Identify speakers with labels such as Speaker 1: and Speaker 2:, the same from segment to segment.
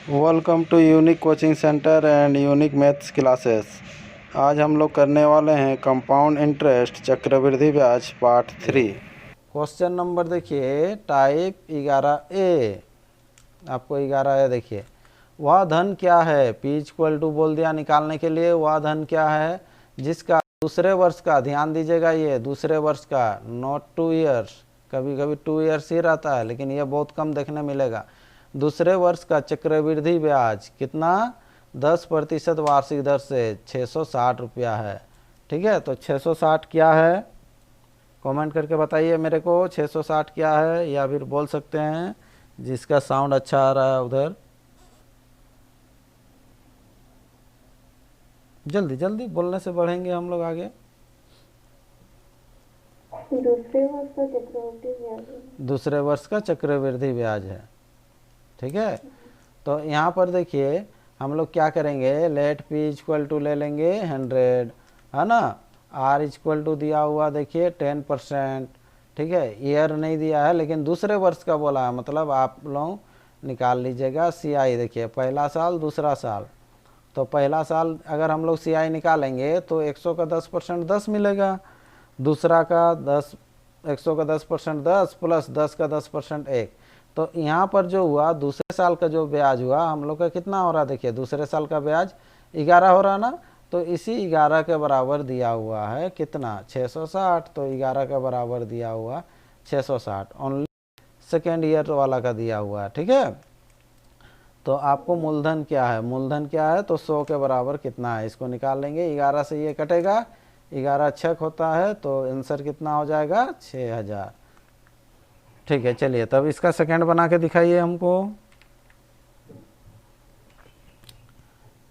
Speaker 1: Welcome to unique coaching centre and unique maths classes. आज हम लोग करने वाले हैं कंपाउंड इंटरेस्ट चक्रवृद्धि ब्याज पार्ट 3। क्वेश्चन नंबर देखिए टाइप 11A। आपको 11A देखिए, वह धन क्या है, P इक्वल टू बोल दिया निकालने के लिए। वह धन क्या है जिसका दूसरे वर्ष का, ध्यान दीजिएगा ये दूसरे वर्ष का, नॉट 2 ईयर्स, कभी कभी 2 ईयर्स ही रहता है लेकिन ये बहुत कम देखने मिलेगा। दूसरे वर्ष का चक्रवृद्धि ब्याज कितना, 10% वार्षिक दर से 660 रुपया है। ठीक है, तो 660 क्या है, कमेंट करके बताइए मेरे को 660 क्या है, या फिर बोल सकते हैं जिसका साउंड अच्छा आ रहा है उधर। जल्दी जल्दी बोलने से बढ़ेंगे हम लोग आगे।
Speaker 2: दूसरे वर्ष का चक्रवृद्धि ब्याज है।
Speaker 1: दूसरे वर्ष का चक्रवृद्धि ब्याज है। ठीक है, तो यहाँ पर देखिए हम लोग क्या करेंगे, लेट P इक्वल टू ले लेंगे 100, है ना। R इक्वल टू दिया हुआ देखिए 10%। ठीक है, ईयर नहीं दिया है लेकिन दूसरे वर्ष का बोला है, मतलब आप लोग निकाल लीजिएगा CI। देखिए पहला साल दूसरा साल, तो पहला साल अगर हम लोग CI निकालेंगे तो 100 का 10% 10 मिलेगा, दूसरा का 10, 100 का 10% 10 प्लस 10 का 10% 1। तो यहाँ पर जो हुआ दूसरे साल का जो ब्याज हुआ हम लोग का कितना हो रहा है, देखिए दूसरे साल का ब्याज 11 हो रहा ना, तो इसी 11 के बराबर दिया हुआ है कितना, 660। तो 11 के बराबर दिया हुआ 660, ओनली सेकेंड ईयर वाला का दिया हुआ है। ठीक है, तो आपको मूलधन क्या है, मूलधन क्या है, तो 100 के बराबर कितना है इसको निकाल लेंगे। 11 से ये कटेगा, 11 छक होता है, तो आंसर कितना हो जाएगा, 6000। ठीक है, चलिए तब इसका सेकंड बना के दिखाइए हमको।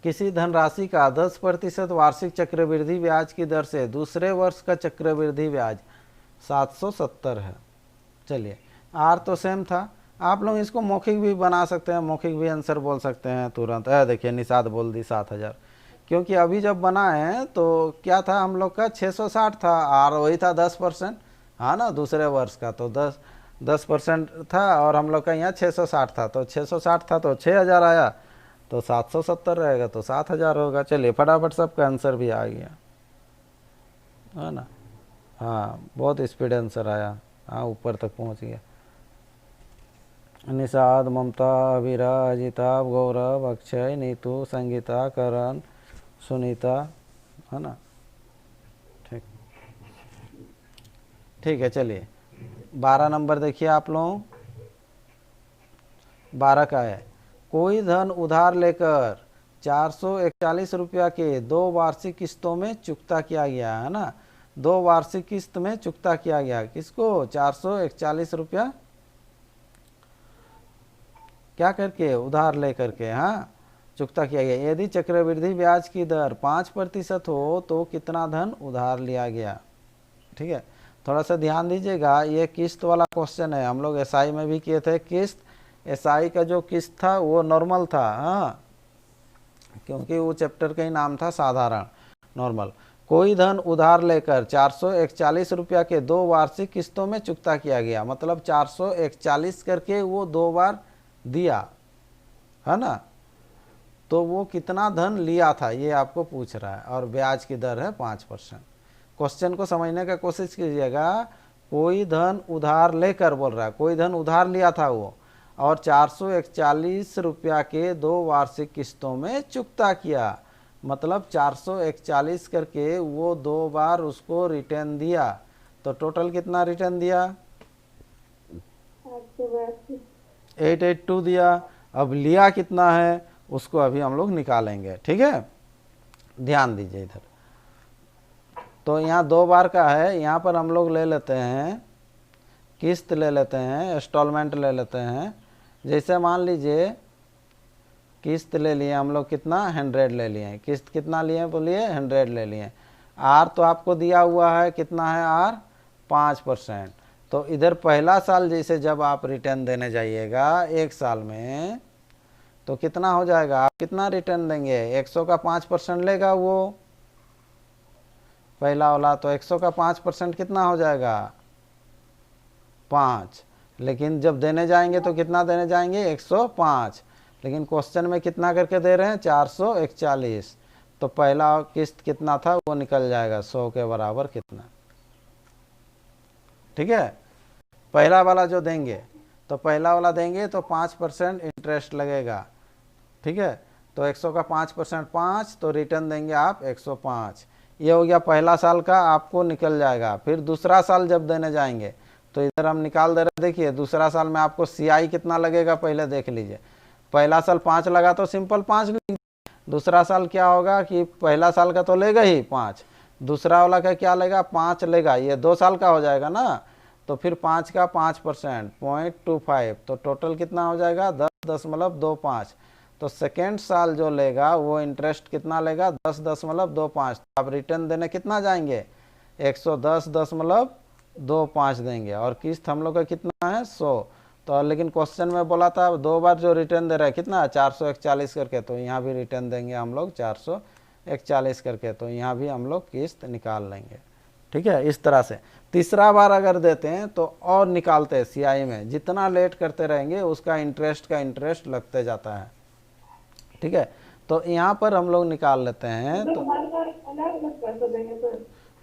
Speaker 1: किसी धनराशि का 10% वार्षिक चक्रवृद्धि ब्याज की दर से दूसरे वर्ष का चक्रवृद्धि ब्याज 770 है। चलिए आर तो सेम था, आप लोग इसको मौखिक भी बना सकते हैं, मौखिक भी आंसर बोल सकते हैं तुरंत। देखिए निषाद बोल दी 7000, क्योंकि अभी जब बना है तो क्या था हम लोग का 660 था, आर वही था 10%, हाँ ना, दूसरे वर्ष का तो 10% था, और हम लोग का यहाँ 660 था, तो 660 था तो 6000 आया, तो 770 रहेगा तो 7000 होगा। चलिए फटाफट सबका आंसर भी आ गया, है ना। हाँ बहुत स्पीड आंसर आया, हाँ ऊपर तक पहुँच गया। निषाद, ममता, अभिरा, अजिता, गौरव, अक्षय, नीतू, संगीता, करण, सुनीता, है ना। ठीक ठीक है, चलिए 12 नंबर देखिए आप लोग, 12 का है, कोई धन उधार लेकर 441 रुपया के 2 वार्षिक किस्तों में चुकता किया गया, है ना। 2 वार्षिक किस्त में चुकता किया गया, किसको, 441 रुपया क्या करके, उधार ले करके, हाँ चुकता किया गया। यदि चक्रवृद्धि ब्याज की दर 5% हो तो कितना धन उधार लिया गया। ठीक है, थोड़ा सा ध्यान दीजिएगा, ये किस्त वाला क्वेश्चन है, हम लोग SI में भी किए थे किस्त। SI का जो किस्त था वो नॉर्मल था, हाँ, क्योंकि वो चैप्टर का ही नाम था साधारण नॉर्मल। कोई धन उधार लेकर 441 रुपया के 2 वार्षिक किस्तों में चुकता किया गया, मतलब 441 करके वो 2 बार दिया, है ना। तो वो कितना धन लिया था ये आपको पूछ रहा है, और ब्याज की दर है 5%। क्वेश्चन को समझने का कोशिश कीजिएगा, कोई धन उधार लेकर बोल रहा है, कोई धन उधार लिया था वो, और 441 रुपया के 2 वार्षिक किस्तों में चुकता किया, मतलब 441 करके वो 2 बार उसको रिटर्न दिया, तो टोटल कितना रिटर्न दिया, 882 दिया। अब लिया कितना है उसको अभी हम लोग निकालेंगे। ठीक है, ध्यान दीजिए इधर, तो यहाँ 2 बार का है, यहाँ पर हम लोग ले लेते हैं किस्त, ले लेते हैं इंस्टॉलमेंट, ले लेते हैं। जैसे मान लीजिए किस्त ले लिए हम लोग कितना, 100 ले लिए, किस्त कितना लिए बोलिए, 100 ले लिए। आर तो आपको दिया हुआ है कितना है, आर 5%। तो इधर पहला साल जैसे जब आप रिटर्न देने जाइएगा 1 साल में, तो कितना हो जाएगा, आप कितना रिटर्न देंगे, 100 का 5% लेगा वो पहला वाला, तो 100 का 5% कितना हो जाएगा, 5। लेकिन जब देने जाएंगे तो कितना देने जाएंगे, 105। लेकिन क्वेश्चन में कितना करके दे रहे हैं 441। तो पहला किस्त कितना था वो निकल जाएगा 100 के बराबर कितना। ठीक है, पहला वाला जो देंगे तो पहला वाला देंगे तो 5% इंटरेस्ट लगेगा। ठीक है, तो 100 का 5% 5, तो रिटर्न देंगे आप 105। ये हो गया पहला साल का, आपको निकल जाएगा। फिर दूसरा साल जब देने जाएंगे तो इधर हम निकाल दे रहे, देखिए दूसरा साल में आपको CI कितना लगेगा पहले देख लीजिए। पहला साल 5 लगा तो सिंपल 5 लेंगे। दूसरा साल क्या होगा कि पहला साल का तो लेगा ही 5, दूसरा वाला का क्या लेगा 5 लेगा, ये 2 साल का हो जाएगा ना। तो फिर 5 का 5% 0.25, तो टोटल कितना हो जाएगा 10.25। तो सेकेंड साल जो लेगा वो इंटरेस्ट कितना लेगा 10.25। तो आप रिटर्न देने कितना जाएंगे 110.25 देंगे, और किस्त हम लोग का कितना है 100। तो लेकिन क्वेश्चन में बोला था 2 बार जो रिटर्न दे रहा है कितना 441 करके, तो यहाँ भी रिटर्न देंगे हम लोग 441 करके, तो यहाँ भी हम लोग किस्त निकाल लेंगे। ठीक है, इस तरह से तीसरा बार अगर देते हैं तो और निकालते हैं CI में, जितना लेट करते रहेंगे उसका इंटरेस्ट का इंटरेस्ट लगते जाता है। ठीक है, तो यहाँ पर हम लोग निकाल लेते हैं। तो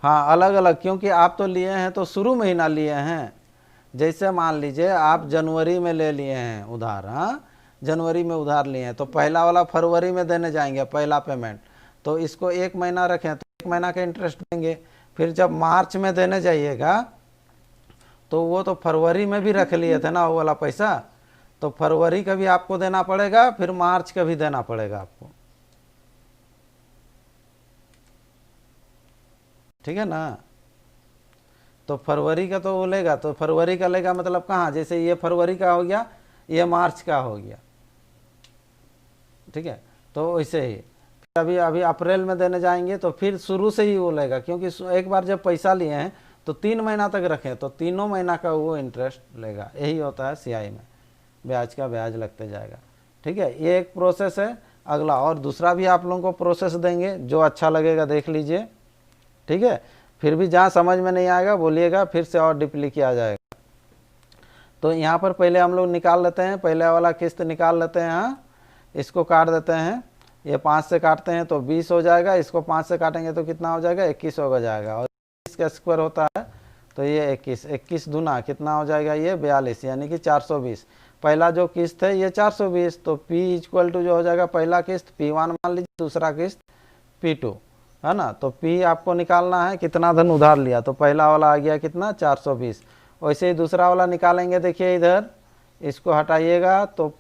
Speaker 1: हाँ अलग अलग, क्योंकि आप तो लिए हैं तो शुरू महीना लिए हैं। जैसे मान लीजिए आप जनवरी में ले लिए हैं उधार, हाँ जनवरी में उधार लिए हैं, तो पहला वाला फरवरी में देने जाएंगे पहला पेमेंट, तो इसको 1 महीना रखें तो 1 महीना का इंटरेस्ट देंगे। फिर जब मार्च में देने जाइएगा तो वो तो फरवरी में भी रख लिए थे ना वो वाला पैसा, तो फरवरी का भी आपको देना पड़ेगा, फिर मार्च का भी देना पड़ेगा आपको। ठीक है ना, तो फरवरी का तो वो लेगा, तो फरवरी का लेगा मतलब कहाँ, जैसे ये फरवरी का हो गया, ये मार्च का हो गया। ठीक है, तो वैसे ही फिर अभी अप्रैल में देने जाएंगे तो फिर शुरू से ही वो लेगा, क्योंकि एक बार जब पैसा लिए हैं तो 3 महीना तक रखें तो तीनों महीना का वो इंटरेस्ट लेगा। यही होता है CI में, ब्याज का ब्याज लगते जाएगा। ठीक है, ये एक प्रोसेस है। अगला और दूसरा भी आप लोगों को प्रोसेस देंगे, जो अच्छा लगेगा देख लीजिए। ठीक है, फिर भी जहाँ समझ में नहीं आएगा बोलिएगा, फिर से और डीपली किया जाएगा। तो यहाँ पर पहले हम लोग निकाल लेते हैं, पहले वाला किस्त निकाल लेते हैं। हाँ, इसको काट देते हैं, ये 5 से काटते हैं तो 20 हो जाएगा, इसको 5 से काटेंगे तो कितना हो जाएगा 21 हो जाएगा, और इसका स्क्वायर होता है तो ये 21 दूना कितना हो जाएगा ये 42, यानी कि 420। पहला जो किस्त है ये 420, तो P इक्वल टू जो हो जाएगा पहला किस्त P1 मान लीजिए, दूसरा किस्त P2 है ना। तो P आपको निकालना है कितना धन उधार लिया, तो पहला वाला आ गया कितना 420। वैसे ही दूसरा वाला निकालेंगे, देखिए इधर इसको हटाइएगा तो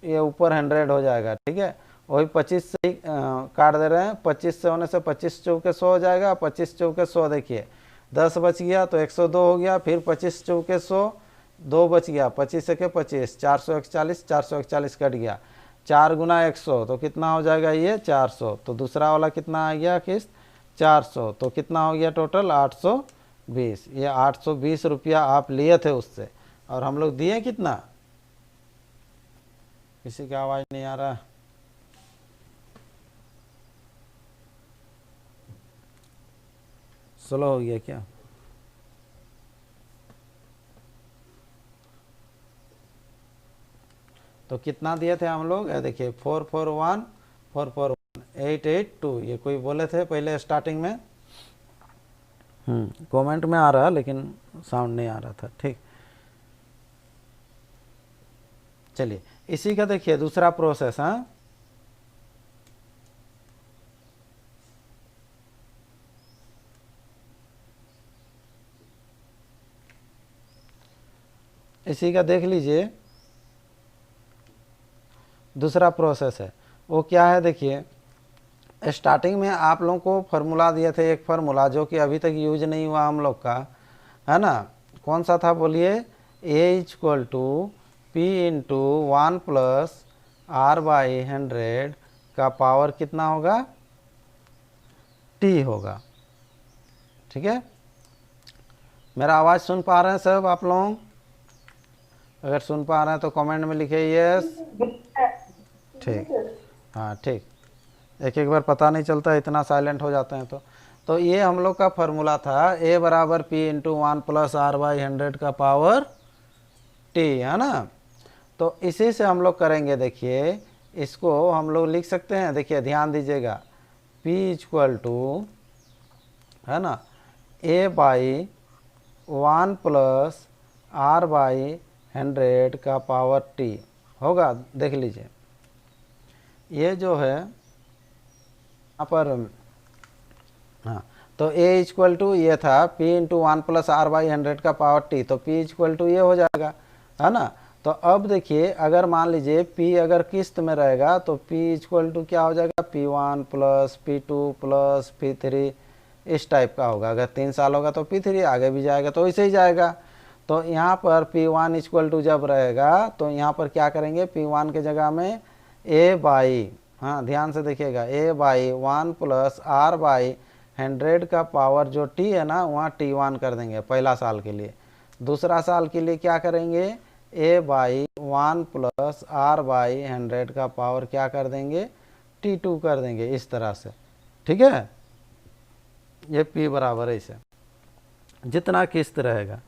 Speaker 1: ये ऊपर 100 हो जाएगा। ठीक है, वही 25 से ही काट दे रहे हैं, 25 से होने से 25 चौके 100 हो जाएगा, 25 चौके 100 देखिए 10 बच गया तो 102 हो गया, फिर 25 चौके 100 2 बच गया, 25 के 25 441, 441 कट गया, 4 गुना 100 तो कितना हो जाएगा ये 400। तो दूसरा वाला कितना आ गया किस्त 400, तो कितना हो गया टोटल 820। ये 820 रुपया आप लिए थे उससे, और हम लोग दिए कितना, किसी की आवाज़ नहीं आ रहा, स्लो हो गया क्या? तो कितना दिए थे हम लोग, देखिए 441 441 882, ये कोई बोले थे पहले स्टार्टिंग में, कमेंट में आ रहा लेकिन साउंड नहीं आ रहा था। ठीक, चलिए इसी का देखिए दूसरा प्रोसेस। हाँ, इसी का देख लीजिए दूसरा प्रोसेस है, वो क्या है देखिए। स्टार्टिंग में आप लोगों को फार्मूला दिए थे, एक फार्मूला जो कि अभी तक यूज नहीं हुआ हम लोग का, है ना। कौन सा था बोलिए, A equal to P into 1 plus R/100 का पावर कितना होगा T होगा। ठीक है, मेरा आवाज़ सुन पा रहे हैं सब आप लोग? अगर सुन पा रहे हैं तो कमेंट में लिखिए यस। ठीक, हाँ ठीक, एक बार पता नहीं चलता, इतना साइलेंट हो जाते हैं। तो ये हम लोग का फार्मूला था, A बराबर P इंटू 1 प्लस R/100 का पावर T, है ना। तो इसी से हम लोग करेंगे, देखिए इसको हम लोग लिख सकते हैं, देखिए ध्यान दीजिएगा, P इक्वल टू है ना A/1 प्लस R/100 का पावर T होगा। देख लीजिए ये जो है यहाँ पर, हाँ, तो A इक्वल टू ये था P इंटू 1 प्लस R/100 का पावर T, तो P इक्वल टू ये हो जाएगा, है ना। तो अब देखिए अगर मान लीजिए P अगर किस्त में रहेगा तो P इक्वल टू क्या हो जाएगा, P1 plus P2 plus P3 इस टाइप का होगा। अगर 3 साल होगा तो P3 आगे भी जाएगा तो वैसे ही जाएगा। तो यहाँ पर P1 इक्वल टू जब रहेगा तो यहाँ पर क्या करेंगे, P1 के जगह में A/, हाँ ध्यान से देखिएगा, A/1 प्लस R/100 का पावर जो T है ना वहाँ T1 कर देंगे पहला साल के लिए। दूसरा साल के लिए क्या करेंगे, A/1 प्लस R/100 का पावर क्या कर देंगे, T2 कर देंगे इस तरह से, ठीक है। ये P बराबर है इसे जितना किस्त रहेगा।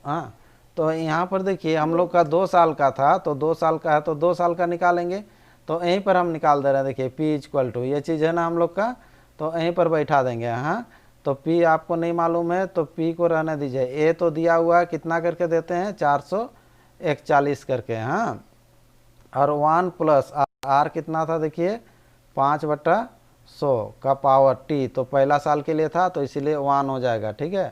Speaker 1: हाँ, तो यहाँ पर देखिए हम लोग का 2 साल का था, तो 2 साल का है तो 2 साल का निकालेंगे, तो यहीं पर हम निकाल दे रहे हैं। देखिए P इक्वल टू ये चीज़ है ना हम लोग का, तो यहीं पर बैठा देंगे। हाँ, तो P आपको नहीं मालूम है तो P को रहने दीजिए। A तो दिया हुआ है, कितना करके देते हैं, 441 करके। हाँ, और 1 प्लस R कितना था, देखिए 5/100 का पावर T, तो पहला साल के लिए था तो इसीलिए 1 हो जाएगा, ठीक है।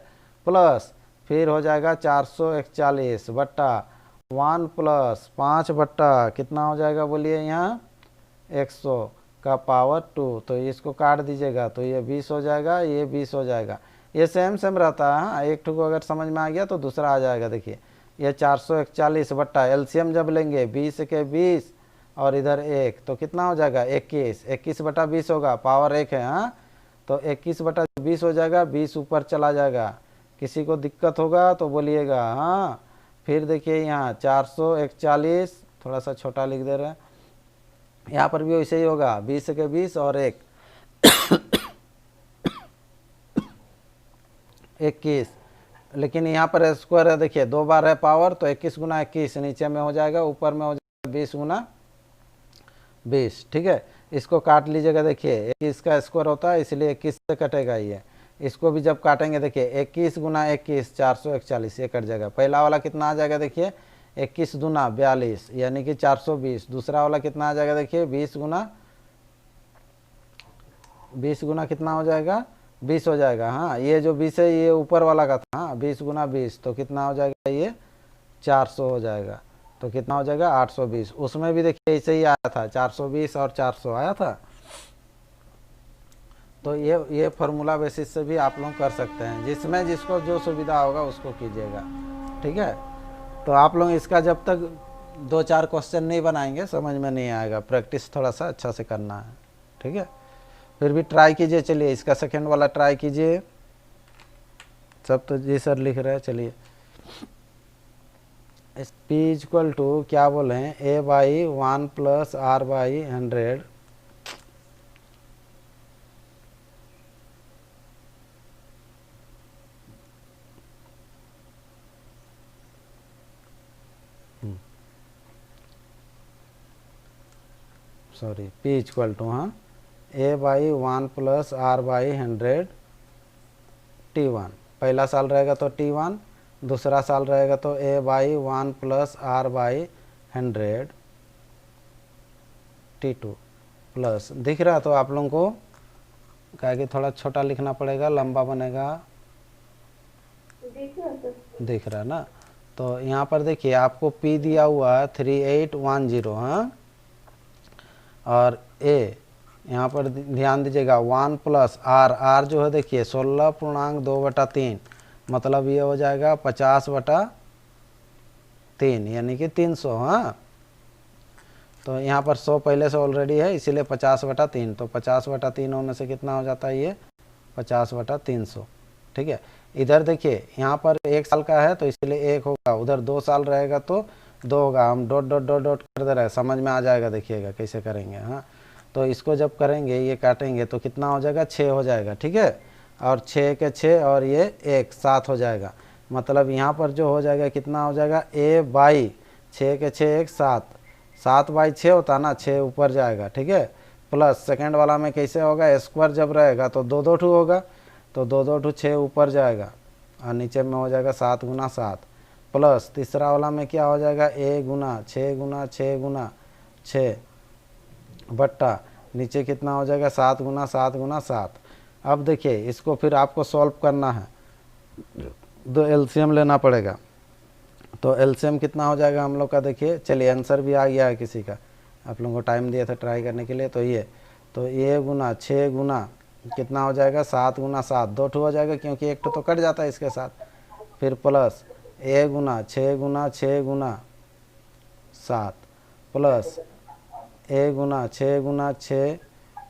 Speaker 1: प्लस फिर हो जाएगा 441 बट्टा 1 प्लस 5 बट्टा कितना हो जाएगा, बोलिए यहाँ 100 का पावर 2, तो इसको काट दीजिएगा तो ये 20 हो जाएगा, ये 20 हो जाएगा। ये सेम रहता है। हाँ, एक ठो को अगर समझ में आ गया तो दूसरा आ जाएगा। देखिए ये 441 बट्टा एलसीएम जब लेंगे 20 के 20 और इधर 1 तो कितना हो जाएगा, 21 बटा 20 होगा, पावर 1 है। हाँ, तो 21 बटा 20 हो जाएगा, 20 ऊपर चला जाएगा। किसी को दिक्कत होगा तो बोलिएगा। हाँ, फिर देखिए यहाँ 441 थोड़ा सा छोटा लिख दे रहे हैं, यहाँ पर भी वैसे ही होगा, 20 के 20 और 1 21, लेकिन यहाँ पर स्क्वायर है, देखिए 2 बार है पावर, तो 21 गुना 21 नीचे में हो जाएगा, ऊपर में हो जाएगा 20 गुना 20, ठीक है। इसको काट लीजिएगा, देखिए 21 का स्क्वायर होता है इसलिए 21 से कटेगा ये। इसको भी जब काटेंगे देखिए 21 गुना 21 441, ये कट जाएगा। पहला वाला कितना आ जाएगा, देखिए 21 दूना 42 यानी कि 420। दूसरा वाला कितना आ जाएगा, देखिए 20 गुना कितना हो जाएगा, 20 हो जाएगा। हाँ, ये जो 20 है ये ऊपर वाला का था। हाँ, 20 गुना 20 तो कितना हो जाएगा, ये 400 हो जाएगा, तो कितना हो जाएगा 820। उसमें भी देखिए ऐसे ही आया था, 420 और 400 आया था। तो ये फार्मूला बेसिस से भी आप लोग कर सकते हैं, जिसमें जिसको जो सुविधा होगा उसको कीजिएगा, ठीक है। तो आप लोग इसका जब तक 2-4 क्वेश्चन नहीं बनाएंगे समझ में नहीं आएगा, प्रैक्टिस थोड़ा सा अच्छा से करना है, ठीक है। फिर भी ट्राई कीजिए, चलिए इसका सेकेंड वाला ट्राई कीजिए। सब तो जी सर लिख रहे हैं, चलिए। P इक्वल टू क्या बोले हैं, A/1 plus R/100 sorry P equal to, हाँ, A/1 प्लस R/100 T1। पहला साल रहेगा तो T1, दूसरा साल रहेगा तो A/1 plus R/100 T2 plus. दिख रहा तो आप लोगों को, क्या कि थोड़ा छोटा लिखना पड़ेगा, लंबा बनेगा, दिख रहा ना। तो यहाँ पर देखिए आपको P दिया हुआ है 3810, हाँ, और A यहाँ पर ध्यान दीजिएगा 1 प्लस R जो है देखिए 16.2/3, मतलब ये हो जाएगा 50/3 यानी कि 300। हाँ, तो यहाँ पर 100 पहले से ऑलरेडी है इसीलिए 50/3, तो 50/3 होने से कितना हो जाता है, ये 50/300, ठीक है। इधर देखिए यहाँ पर 1 साल का है तो इसलिए 1 होगा, उधर 2 साल रहेगा तो 2 होगा। हम डॉट डॉट डॉट डॉट कर दे रहे हैं, समझ में आ जाएगा, देखिएगा कैसे करेंगे। हाँ, तो इसको जब करेंगे ये काटेंगे तो कितना हो जाएगा, 6 हो जाएगा, ठीक है। और 6 के 6 और ये 1 7 हो जाएगा, मतलब यहाँ पर जो हो जाएगा कितना हो जाएगा, A/6 के 6 1 7 7/6 होता ना, 6 ऊपर जाएगा, ठीक है। प्लस सेकंड वाला में कैसे होगा, स्क्वायर जब रहेगा तो 2 होगा, तो 2 6 ऊपर जाएगा और नीचे में हो जाएगा 7 गुना 7। प्लस तीसरा वाला में क्या हो जाएगा, a गुना 6 गुना 6 गुना 6 बट्टा नीचे कितना हो जाएगा 7 गुना 7 गुना 7। अब देखिए इसको फिर आपको सॉल्व करना है, तो एलसीएम लेना पड़ेगा। तो एलसीएम कितना हो जाएगा हम लोग का, देखिए चलिए आंसर भी आ गया है किसी का, आप लोगों को टाइम दिया था ट्राई करने के लिए। तो ये गुना 6 गुना कितना हो जाएगा 7 गुना 7, 2 हो जाएगा क्योंकि एक तो कट जाता है इसके साथ। फिर plus a Guna 6 Guna 6 Guna 7 plus a गुना 6 गुना 6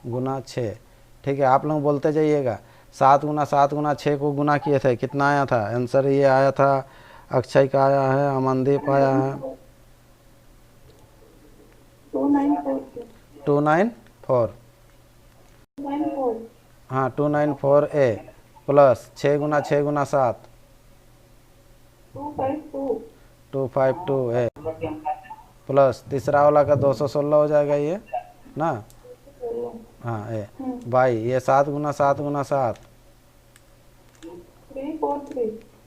Speaker 1: गुना 6, ठीक है। आप लोग बोलते जाइएगा। 7 गुना 7 गुना 6 को गुना किए थे, कितना आया था आंसर, ये आया था अक्षय का आया है, अमनदीप आया है 294। हाँ 294a प्लस 6 गुना 6 गुना 7 252a प्लस तीसरा वाला का 216 हो जाएगा ये ना, हाँ ए बाई ये 7 गुना 7 गुना 7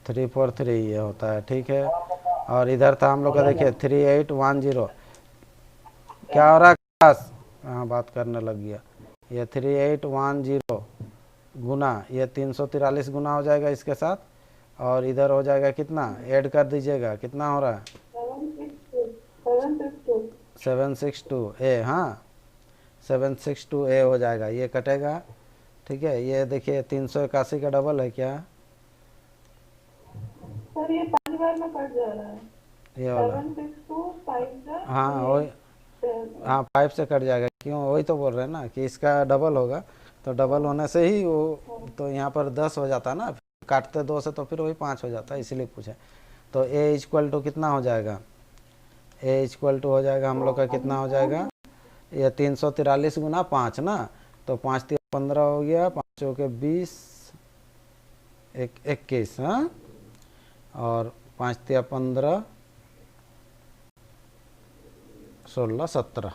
Speaker 1: 343 ये होता है, ठीक है। और इधर था हम लोग का देखिए 3810, क्या हो रहा है क्लास, हाँ बात करने लग गया। ये 3810 गुना ये 343 गुना हो जाएगा इसके साथ, और इधर हो जाएगा कितना, ऐड कर दीजिएगा कितना हो रहा है 762a, हाँ 762a हो जाएगा, ये कटेगा, ठीक है। ये देखिए 381 का डबल है क्या,
Speaker 2: सर ये 5 बार में कट जा रहा है,
Speaker 1: ये वाला
Speaker 2: 762
Speaker 1: हाँ वही, हाँ 5 से कट जाएगा, क्यों वही तो बोल रहे हैं ना कि इसका डबल होगा, तो डबल होने से ही वो तो यहाँ पर 10 हो जाता ना, काटते 2 से तो फिर वही 5 हो जाता है, इसीलिए पूछे। तो a इक्वल टू कितना हो जाएगा, a इक्वल टू हो जाएगा हम लोग का कितना हो जाएगा, ये 343 गुना 5 ना, तो 5 3 15 हो गया, 5 के 20 21, हाँ और 5 3 15 16 17,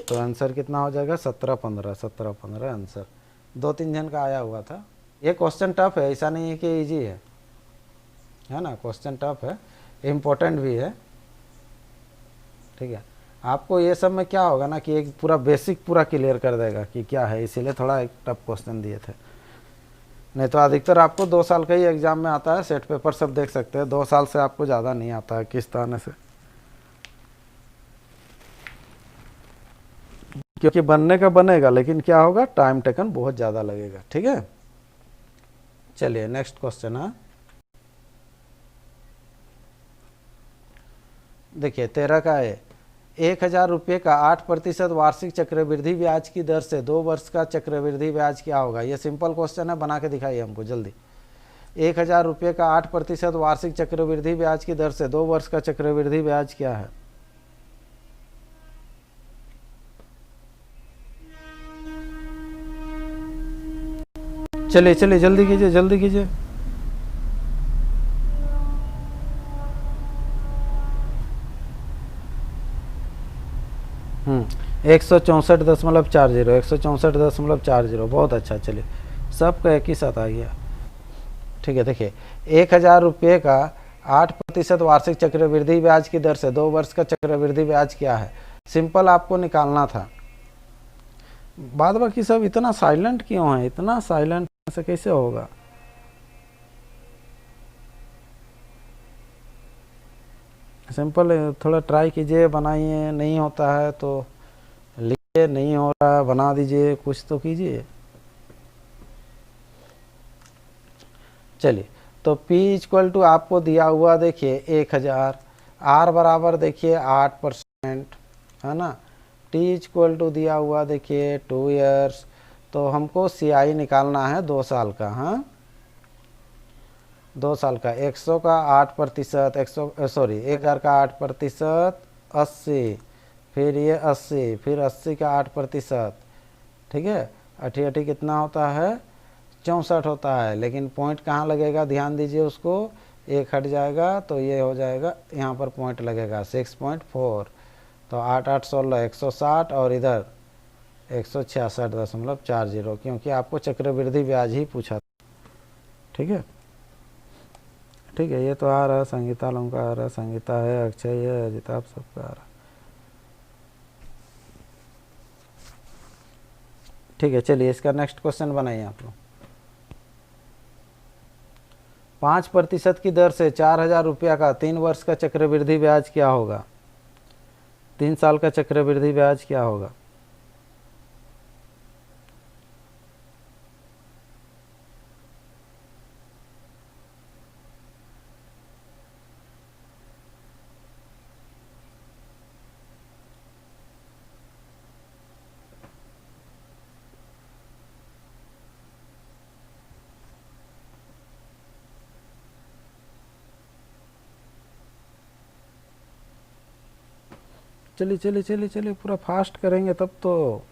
Speaker 1: तो आंसर कितना हो जाएगा 17 15 आंसर। 2-3 जन का आया हुआ था। ये क्वेश्चन टफ है, ऐसा नहीं है कि इजी है ना, क्वेश्चन टफ है, इम्पोर्टेंट भी है, ठीक है। आपको ये सब में क्या होगा ना कि एक पूरा बेसिक पूरा क्लियर कर देगा कि क्या है, इसीलिए थोड़ा एक टफ क्वेश्चन दिए थे, नहीं तो अधिकतर आपको 2 साल का ही एग्जाम में आता है, सेट पेपर सब देख सकते हैं, 2 साल से आपको ज़्यादा नहीं आता है किस्त आने से, क्योंकि बनने का बनेगा लेकिन क्या होगा टाइम टेकन बहुत ज़्यादा लगेगा, ठीक है। चलिए नेक्स्ट क्वेश्चन है, देखिए 13 का है, 1000 रुपये का 8% वार्षिक चक्रवृद्धि ब्याज की दर से 2 वर्ष का चक्रवृद्धि ब्याज क्या होगा। ये सिंपल क्वेश्चन है, बना के दिखाइए हमको जल्दी। 1000 रुपये का 8% वार्षिक चक्रवृद्धि ब्याज की दर से 2 वर्ष का चक्रवृद्धि ब्याज क्या है। चलिए चलिए जल्दी कीजिए जल्दी कीजिए। 164.40 164.40, बहुत अच्छा। चलिए सबका एक ही साथ आ गया, ठीक है। देखिए 1000 रुपये का 8% वार्षिक चक्रवृद्धि ब्याज की दर से 2 वर्ष का चक्रवृद्धि ब्याज क्या है, सिंपल आपको निकालना था। बाद बाकी सब इतना साइलेंट क्यों है, इतना साइलेंट से कैसे होगा। सिंपल थोड़ा ट्राई कीजिए, बनाइए, नहीं होता है तो लिखिए, नहीं हो रहा बना दीजिए, कुछ तो कीजिए। चलिए तो P इक्वल टू आपको दिया हुआ देखिए 1000, R बराबर देखिए 8% है ना, T इक्वल टू दिया हुआ देखिए 2 ईयर्स, तो हमको CI निकालना है 2 साल का, हाँ 2 साल का। 100 का 8%, 1000 का 8%, 80, फिर ये 80, फिर 80 का 8%, ठीक है। 80 कितना होता है 64 होता है, लेकिन पॉइंट कहाँ लगेगा ध्यान दीजिए, उसको एक हट जाएगा तो ये हो जाएगा, यहाँ पर पॉइंट लगेगा 6.4, तो 8 8 16 160 और इधर 166.40, क्योंकि आपको चक्रवृद्धि ब्याज ही पूछा था। ठीक है, ठीक है, ये तो आ रहा है, संगीता लोगों का आ रहा है, संगीता है, अक्षय है, अजिताभ सबका आ रहा है। ठीक है, चलिए इसका नेक्स्ट क्वेश्चन बनाइए आप लोग। 5% की दर से 4,000 रुपया का 3 वर्ष का चक्रवृद्धि ब्याज क्या होगा? 3 साल का चक्रवृद्धि ब्याज क्या होगा? चलिए चलिए चलिए चलिए, पूरा फास्ट करेंगे तब तो।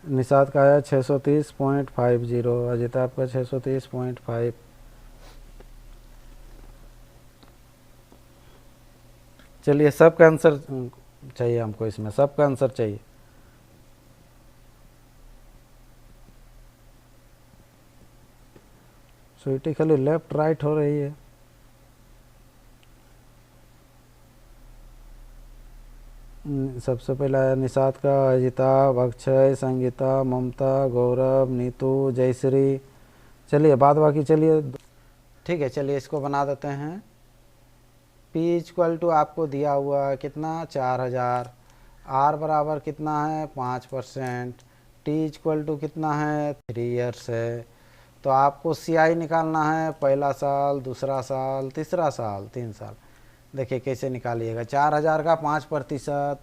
Speaker 1: निषाद का आया 630.50, अजिताभ का 630.5। चलिए, सबका आंसर चाहिए हमको, इसमें सबका आंसर चाहिए। स्वीटी खाली लेफ्ट राइट हो रही है। सबसे पहला है निषाद का, अजिताभ, अक्षय, संगीता, ममता, गौरव, नीतू, जयश्री। चलिए बाद बाकी, चलिए ठीक है, चलिए इसको बना देते हैं। P इक्वल टू आपको दिया हुआ है कितना, 4,000। R बराबर कितना है, 5%। T इक्वल टू कितना है, 3 ईयर्स है। तो आपको CI निकालना है, पहला साल, दूसरा साल, तीसरा साल, 3 साल। देखिए कैसे निकालिएगा। 4,000 का 5%,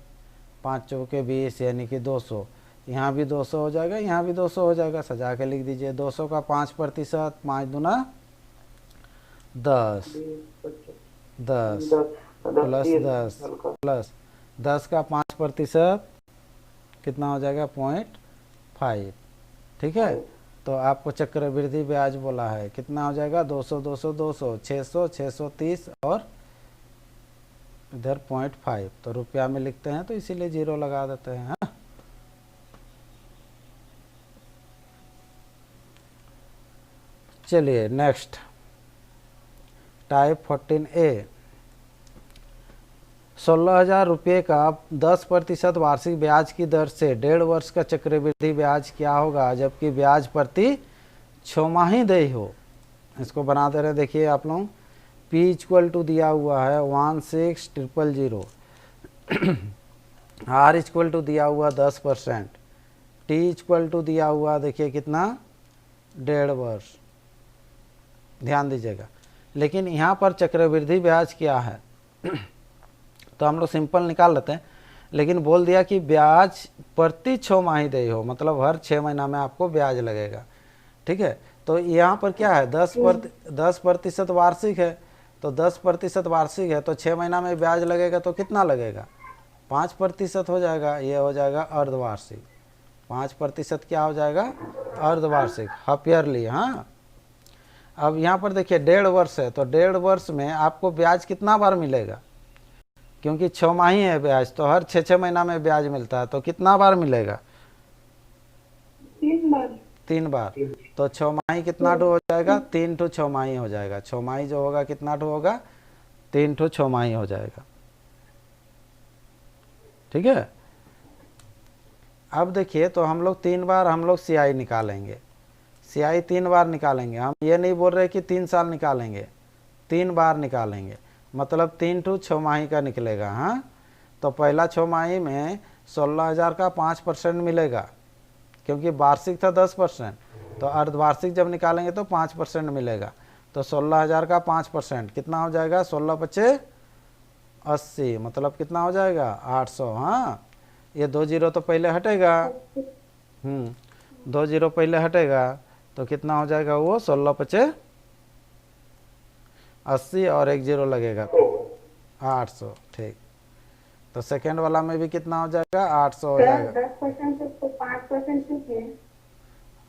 Speaker 1: 5 चौके 20 यानी कि 200। यहाँ भी 200 हो जाएगा, यहाँ भी 200 हो जाएगा, सजा के लिख दीजिए। 200 का 5%, 5 दूना 10, 10 प्लस 10 प्लस 10 का 5% कितना हो जाएगा, 0.5। ठीक है, तो आपको चक्रवृद्धि ब्याज बोला है, कितना हो जाएगा, 200 200 200, 600 630 और इधर 0.5। तो रुपया में लिखते हैं तो इसीलिए 0 लगा देते हैं। हाँ? चलिए नेक्स्ट, टाइप 14A। 16,000 रुपये का 10% वार्षिक ब्याज की दर से 1.5 वर्ष का चक्रवृद्धि ब्याज क्या होगा, जबकि ब्याज प्रति छमाही देय हो। इसको बना दे रहे, देखिए आप लोग। P इक्वल टू दिया हुआ है 16,000। R इक्वल टू दिया हुआ 10%। T इक्वल टू दिया हुआ देखिए कितना, 1.5 वर्ष। ध्यान दीजिएगा, लेकिन यहाँ पर चक्रवृद्धि ब्याज क्या है तो हम लोग सिंपल निकाल लेते हैं, लेकिन बोल दिया कि ब्याज प्रति छमाही देय हो, मतलब हर 6 महीना में आपको ब्याज लगेगा। ठीक है, तो यहाँ पर क्या है, 10% वार्षिक है, तो 10% वार्षिक है तो 6 महीना में ब्याज लगेगा तो कितना लगेगा, 5% हो जाएगा। ये हो जाएगा अर्धवार्षिक। 5% क्या हो जाएगा, अर्धवार्षिक, हाफ ईयरली। हाँ, अब यहाँ पर देखिए 1.5 वर्ष है, तो 1.5 वर्ष में आपको ब्याज कितना बार मिलेगा, क्योंकि 6 माही है ब्याज, तो हर 6 महीना में ब्याज मिलता है, तो कितना बार मिलेगा, 3 बार। तो 6 माही कितना ठो हो जाएगा, 3 ठो 6 माही हो जाएगा। 6 माही जो होगा कितना ठो होगा, 3 ठो 6 माही हो जाएगा। ठीक है, अब देखिए, तो हम लोग 3 बार हम लोग CI निकालेंगे। CI 3 बार निकालेंगे। हम ये नहीं बोल रहे कि 3 साल निकालेंगे, 3 बार निकालेंगे, मतलब 3 ठो 6 माही का निकलेगा। हाँ, तो पहला 6 माही में 16,000 का 5% मिलेगा, क्योंकि वार्षिक था 10%, तो अर्धवार्षिक जब निकालेंगे तो 5% मिलेगा। तो 16,000 का 5% कितना हो जाएगा, 16 पचे 80, मतलब कितना हो जाएगा, 800। हाँ, ये 2 जीरो तो पहले हटेगा। 2 जीरो पहले हटेगा, तो कितना हो जाएगा, वो 16 पचे 80 और 1 जीरो लगेगा, 800। ठीक, तो सेकेंड वाला में भी कितना हो जाएगा, 800 हो जाएगा।
Speaker 2: 10% तो 5% क्यों किए?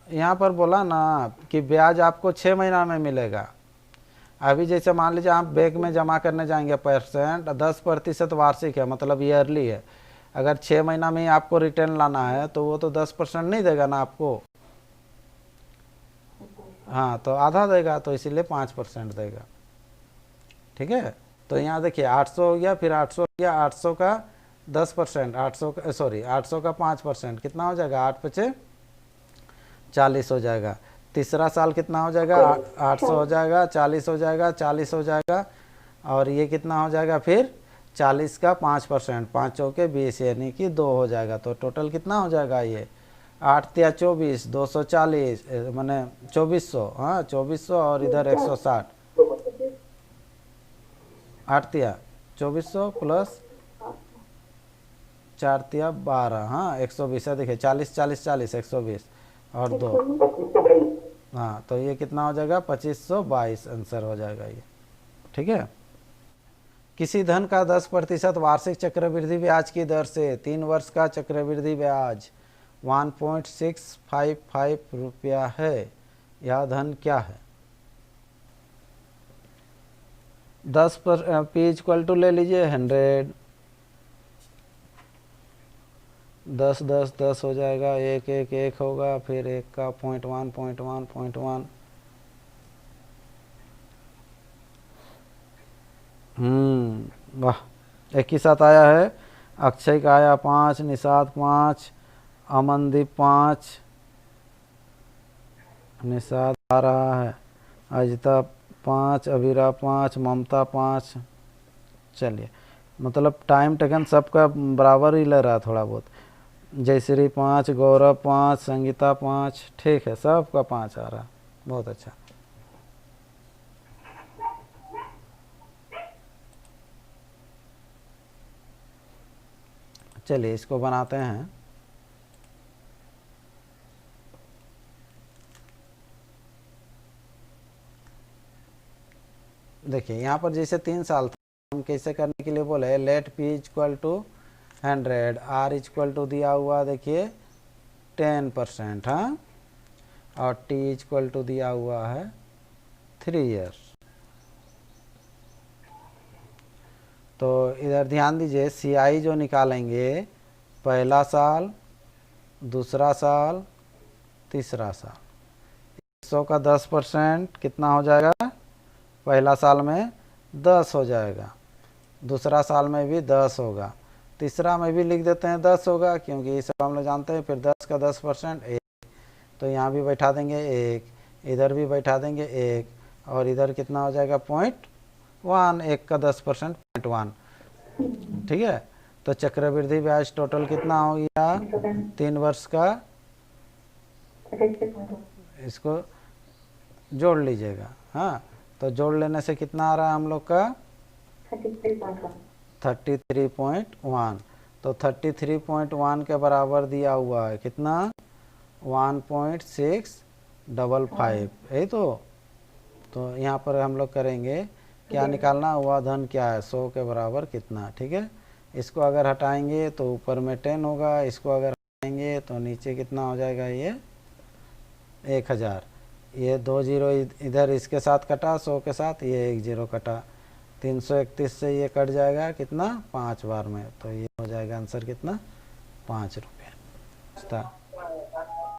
Speaker 1: यहाँ पर बोला ना कि ब्याज आपको 6 महीना में मिलेगा, अभी जैसे मान लीजिए आप बैंक में जमा करने जाएंगे परसेंट 10% वार्षिक है, मतलब ईयरली है। अगर 6 महीना में ही आपको रिटर्न लाना है तो वो तो 10% नहीं देगा ना आपको, हाँ तो आधा देगा, तो इसीलिए 5% देगा। ठीक है, तो यहाँ देखिए 800 हो गया, फिर 800 हो गया, 800 का 10%, 800 का सॉरी 800 का 5% कितना हो जाएगा, 8 पचे 40 हो जाएगा। तीसरा साल कितना हो जाएगा, 800 हो जाएगा, 40 हो जाएगा, 40 हो जाएगा, और ये कितना हो जाएगा फिर 40 का 5%, 5 चौके 20 यानी कि 2 हो जाएगा। तो टोटल कितना हो जाएगा ये 8 तिया 24, 240 मैंने 2400, हाँ 2400 और इधर 160, 8 तिया 2400 प्लस 4 तिया 12, हाँ 120 है। देखिए 40 40 40 120 और 2, हाँ तो ये कितना हो जाएगा 2522 आंसर हो जाएगा ये। ठीक है, किसी धन का 10% वार्षिक चक्रवृद्धि ब्याज की दर से 3 वर्ष का चक्रवृद्धि ब्याज 1.655 रुपया है, यह धन क्या है। 10 पर पी इक्वल टू ले लीजिए 100, 10 10 10 हो जाएगा, 1 1 1 होगा, फिर 1 का 0.1 0.1 0.1, वाह, एक ही साथ आया है। अक्षय का आया 5, निषाद 5, अमनदीप 5, निषाद आ रहा है, अजिता 5, अभिरा 5, ममता 5। चलिए, मतलब टाइम टेकन सबका बराबर ही ले रहा है थोड़ा बहुत। जयश्री 5, गौरव 5, संगीता 5, ठीक है सबका 5 आ रहा, बहुत अच्छा। चलिए इसको बनाते हैं। देखिए यहाँ पर जैसे 3 साल था, हम कैसे करने के लिए बोले, let P equal to 100, R equal to दिया हुआ देखिए 10%, हाँ, और टी इक्वल टू दिया हुआ है 3 ईयर्स। तो इधर ध्यान दीजिए, सी आई जो निकालेंगे, पहला साल, दूसरा साल, तीसरा साल, 100 का 10% कितना हो जाएगा, पहला साल में 10 हो जाएगा, दूसरा साल में भी 10 होगा, तीसरा में भी लिख देते हैं 10 होगा, क्योंकि ये सब हम लोग जानते हैं। फिर 10 का 10% 1, तो यहाँ भी बैठा देंगे 1, इधर भी बैठा देंगे 1, और इधर कितना हो जाएगा 0.1, 1 का 10% 0.1। ठीक है, तो चक्रवृद्धि ब्याज टोटल कितना हो गया 3 वर्ष का, इसको जोड़ लीजिएगा, हाँ तो जोड़ लेने से कितना आ रहा है हम लोग का 33.1। तो 33.1 के बराबर दिया हुआ है कितना 1.655, यही तो यहाँ पर हम लोग करेंगे क्या निकालना, हुआ धन क्या है 100 के बराबर कितना। ठीक है, इसको अगर हटाएंगे तो ऊपर में 10 होगा, इसको अगर हटाएंगे तो नीचे कितना हो जाएगा ये 1000, ये 2 जीरो इधर इसके साथ कटा 100 के साथ, ये 1 जीरो कटा, 331 से ये कट जाएगा कितना 5 बार में, तो ये हो जाएगा आंसर कितना 5 रुपये।